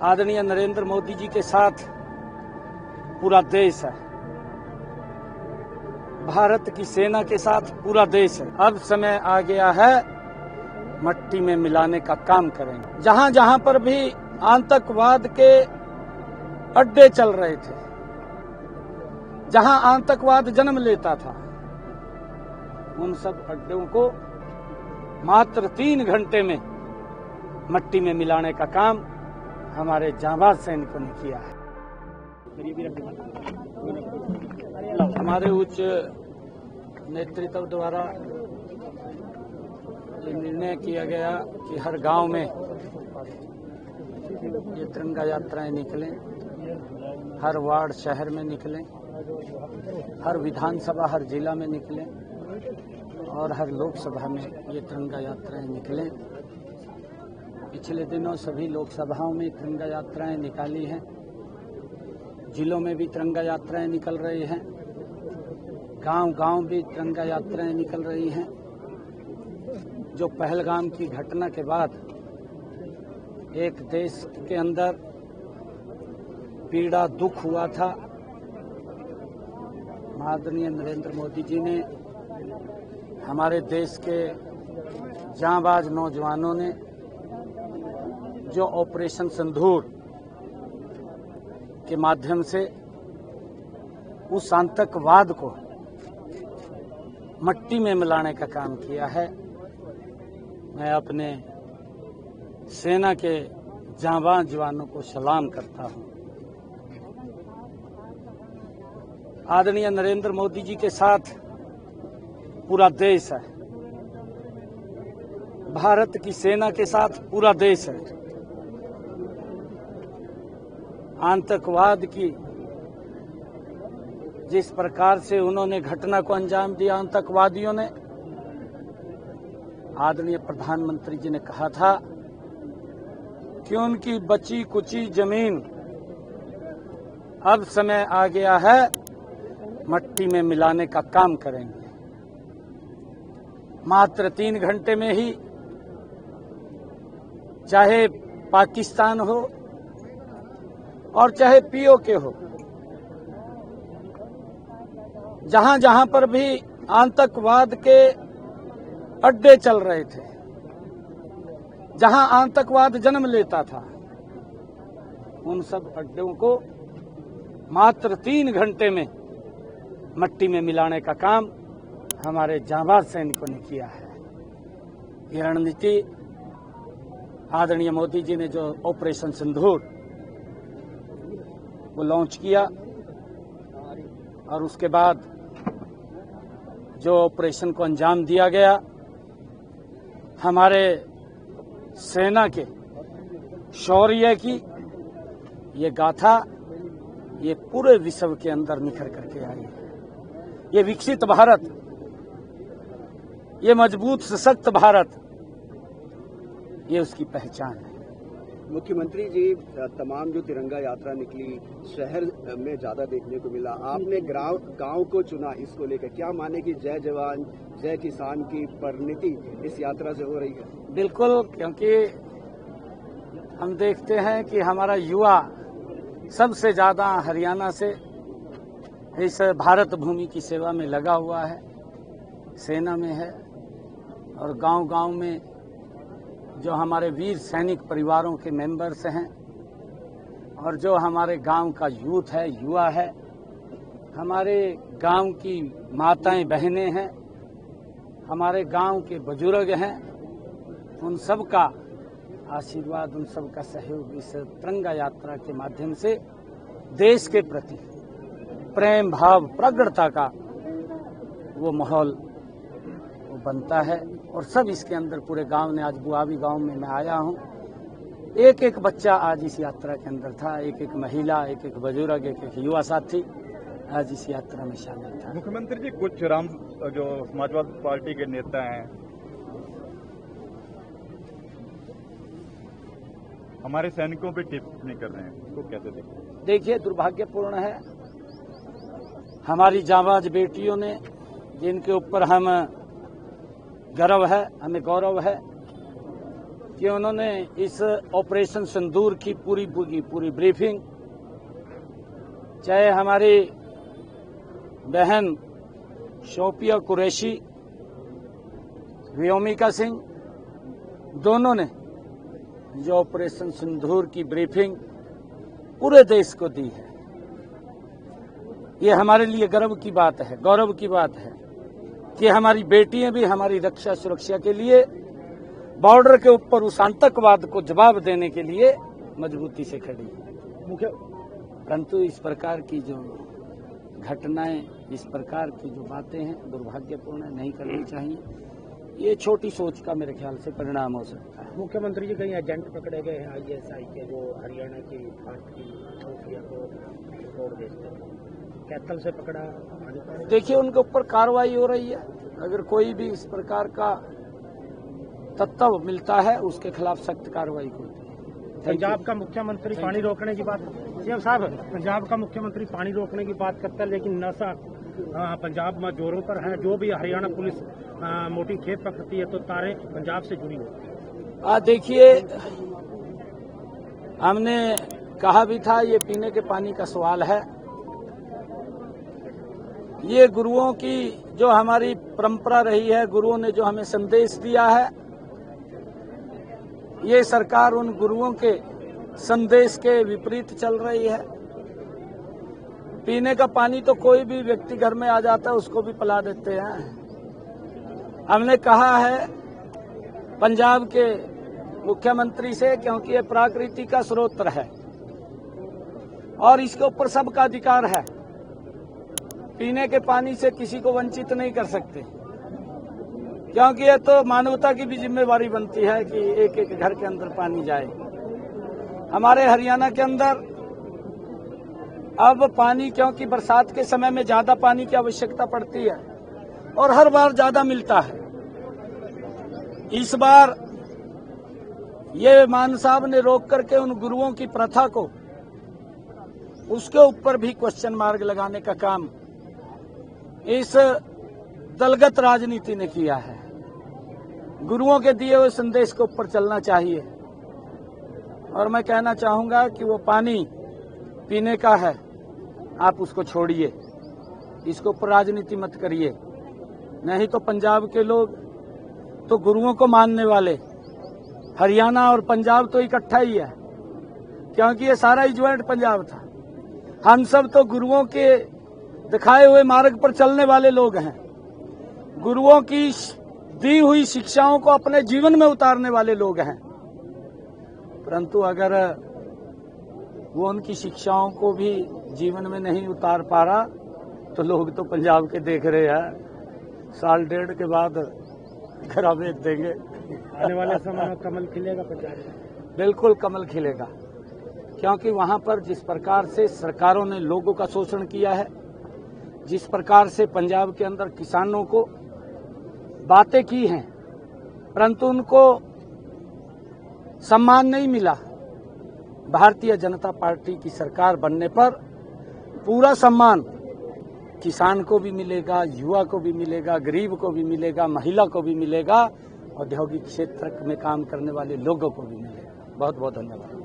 आदरणीय नरेंद्र मोदी जी के साथ पूरा देश है। भारत की सेना के साथ पूरा देश है। अब समय आ गया है, मट्टी में मिलाने का काम करेंगे। जहां जहां पर भी आतंकवाद के अड्डे चल रहे थे, जहां आतंकवाद जन्म लेता था, उन सब अड्डों को मात्र 3 घंटे में मट्टी में मिलाने का काम हमारे जांबाज सैनिकों ने किया है। हमारे उच्च नेतृत्व द्वारा ये निर्णय किया गया कि हर गांव में ये तिरंगा यात्राएं निकलें, हर वार्ड शहर में निकलें, हर विधानसभा हर जिला में निकलें और हर लोकसभा में ये तिरंगा यात्राएं निकलें। पिछले दिनों सभी लोकसभाओं में तिरंगा यात्राएं निकाली हैं, जिलों में भी तिरंगा यात्राएं निकल रही हैं, गांव-गांव भी तिरंगा यात्राएं निकल रही हैं। जो पहलगाम की घटना के बाद एक देश के अंदर पीड़ा दुख हुआ था, आदरणीय नरेंद्र मोदी जी ने, हमारे देश के जांबाज नौजवानों ने जो ऑपरेशन सिंदूर के माध्यम से उस आतंकवाद को मट्टी में मिलाने का काम किया है, मैं अपने सेना के जांबाज जवानों को सलाम करता हूं। आदरणीय नरेंद्र मोदी जी के साथ पूरा देश है। भारत की सेना के साथ पूरा देश है। आतंकवाद की जिस प्रकार से उन्होंने घटना को अंजाम दिया, आतंकवादियों ने, आदरणीय प्रधानमंत्री जी ने कहा था कि उनकी बची कुची जमीन अब समय आ गया है, मट्टी में मिलाने का काम करेंगे। मात्र 3 घंटे में ही, चाहे पाकिस्तान हो और चाहे पीओके हो, जहां जहां पर भी आतंकवाद के अड्डे चल रहे थे, जहां आतंकवाद जन्म लेता था, उन सब अड्डों को मात्र 3 घंटे में मट्टी में मिलाने का काम हमारे जांबाज सैनिकों ने किया है। ये रणनीति आदरणीय मोदी जी ने जो ऑपरेशन सिंदूर वो लॉन्च किया और उसके बाद जो ऑपरेशन को अंजाम दिया गया, हमारे सेना के शौर्य की ये गाथा ये पूरे विश्व के अंदर निखर करके आई है। ये विकसित भारत, ये मजबूत सशक्त भारत, ये उसकी पहचान है। मुख्यमंत्री जी, तमाम जो तिरंगा यात्रा निकली शहर में ज्यादा देखने को मिला, आपने गांव को चुना, इसको लेकर क्या माने कि जय जवान जय किसान की परिणति इस यात्रा से हो रही है? बिल्कुल, क्योंकि हम देखते हैं कि हमारा युवा सबसे ज्यादा हरियाणा से इस भारत भूमि की सेवा में लगा हुआ है, सेना में है, और गांव-गांव में जो हमारे वीर सैनिक परिवारों के मेंबर्स हैं और जो हमारे गांव का यूथ है, युवा है, हमारे गांव की माताएं बहनें हैं, हमारे गांव के बुजुर्ग हैं, उन सब का आशीर्वाद, उन सब का सहयोग इस तिरंगा यात्रा के माध्यम से देश के प्रति प्रेम भाव प्रगाढ़ता का वो माहौल वो बनता है। और सब इसके अंदर पूरे गांव ने, आज बुआवी गांव में मैं आया हूं, एक एक बच्चा आज इस यात्रा के अंदर था, एक एक महिला, एक एक बुजुर्ग, एक एक युवा साथी आज इस यात्रा में शामिल था। मुख्यमंत्री जी, कुछ जो समाजवादी पार्टी के नेता हैं, हमारे सैनिकों पे टिप्पणी कर रहे हैं, उसको कैसे देखते? देखिए, दुर्भाग्यपूर्ण है, हमारी जांबाज बेटियों ने, जिनके ऊपर हम गर्व है, हमें गौरव है कि उन्होंने इस ऑपरेशन सिंदूर की पूरी ब्रीफिंग, चाहे हमारी बहन शोपिया कुरैशी, व्योमिका सिंह, दोनों ने जो ऑपरेशन सिंदूर की ब्रीफिंग पूरे देश को दी है, ये हमारे लिए गर्व की बात है, गौरव की बात है कि हमारी बेटियां भी हमारी रक्षा सुरक्षा के लिए बॉर्डर के ऊपर उस आतंकवाद को जवाब देने के लिए मजबूती से खड़ी है। परंतु इस प्रकार की जो घटनाएं, इस प्रकार की जो बातें हैं, दुर्भाग्यपूर्ण है, नहीं करनी चाहिए। ये छोटी सोच का मेरे ख्याल से परिणाम हो सकता है। मुख्यमंत्री जी कई एजेंट पकड़े गए हैं आईएसआई के, जो हरियाणा की पार्टी खुफिया को तोड़ देते हैं, कैथल से पकड़ा। देखिए, उनके ऊपर कार्रवाई हो रही है। अगर कोई भी इस प्रकार का तत्व मिलता है, उसके खिलाफ सख्त कार्रवाई होती है। पंजाब का मुख्यमंत्री पानी रोकने की बात, सीएम साहब, पंजाब का मुख्यमंत्री पानी रोकने की बात करता है, लेकिन नशा पंजाब में जोरों पर है। जो भी हरियाणा पुलिस मोटी खेप पकड़ती है तो तारें पंजाब से जुड़ी होती है। देखिए, हमने कहा भी था, ये पीने के पानी का सवाल है। ये गुरुओं की जो हमारी परंपरा रही है, गुरुओं ने जो हमें संदेश दिया है, ये सरकार उन गुरुओं के संदेश के विपरीत चल रही है। पीने का पानी तो कोई भी व्यक्ति घर में आ जाता है, उसको भी पिला देते हैं। हमने कहा है पंजाब के मुख्यमंत्री से, क्योंकि ये प्राकृतिक का स्रोत है और इसके ऊपर सबका अधिकार है। पीने के पानी से किसी को वंचित नहीं कर सकते, क्योंकि ये तो मानवता की भी जिम्मेवारी बनती है कि एक एक घर के अंदर पानी जाए। हमारे हरियाणा के अंदर अब पानी, क्योंकि बरसात के समय में ज्यादा पानी की आवश्यकता पड़ती है और हर बार ज्यादा मिलता है। इस बार ये मान साहब ने रोक करके उन गुरुओं की प्रथा को, उसके ऊपर भी क्वेश्चन मार्क लगाने का काम इस दलगत राजनीति ने किया है। गुरुओं के दिए हुए संदेश के ऊपर चलना चाहिए। और मैं कहना चाहूंगा कि वो पानी पीने का है, आप उसको छोड़िए, इसके ऊपर राजनीति मत करिए। नहीं तो पंजाब के लोग तो गुरुओं को मानने वाले, हरियाणा और पंजाब तो इकट्ठा ही है, क्योंकि ये सारा ही ज्वाइंट पंजाब था। हम सब तो गुरुओं के दिखाए हुए मार्ग पर चलने वाले लोग हैं। गुरुओं की दी हुई शिक्षाओं को अपने जीवन में उतारने वाले लोग हैं। परंतु अगर वो उनकी शिक्षाओं को भी जीवन में नहीं उतार पा रहा, तो लोग तो पंजाब के देख रहे हैं, साल डेढ़ के बाद घरा बेच देंगे। आने वाले समय में कमल खिलेगा पंजाब में? बिल्कुल कमल खिलेगा, क्योंकि वहां पर जिस प्रकार से सरकारों ने लोगों का शोषण किया है, जिस प्रकार से पंजाब के अंदर किसानों को बातें की हैं, परंतु उनको सम्मान नहीं मिला। भारतीय जनता पार्टी की सरकार बनने पर पूरा सम्मान किसान को भी मिलेगा, युवा को भी मिलेगा, गरीब को भी मिलेगा, महिला को भी मिलेगा, औद्योगिक क्षेत्र में काम करने वाले लोगों को भी मिलेगा। बहुत बहुत धन्यवाद।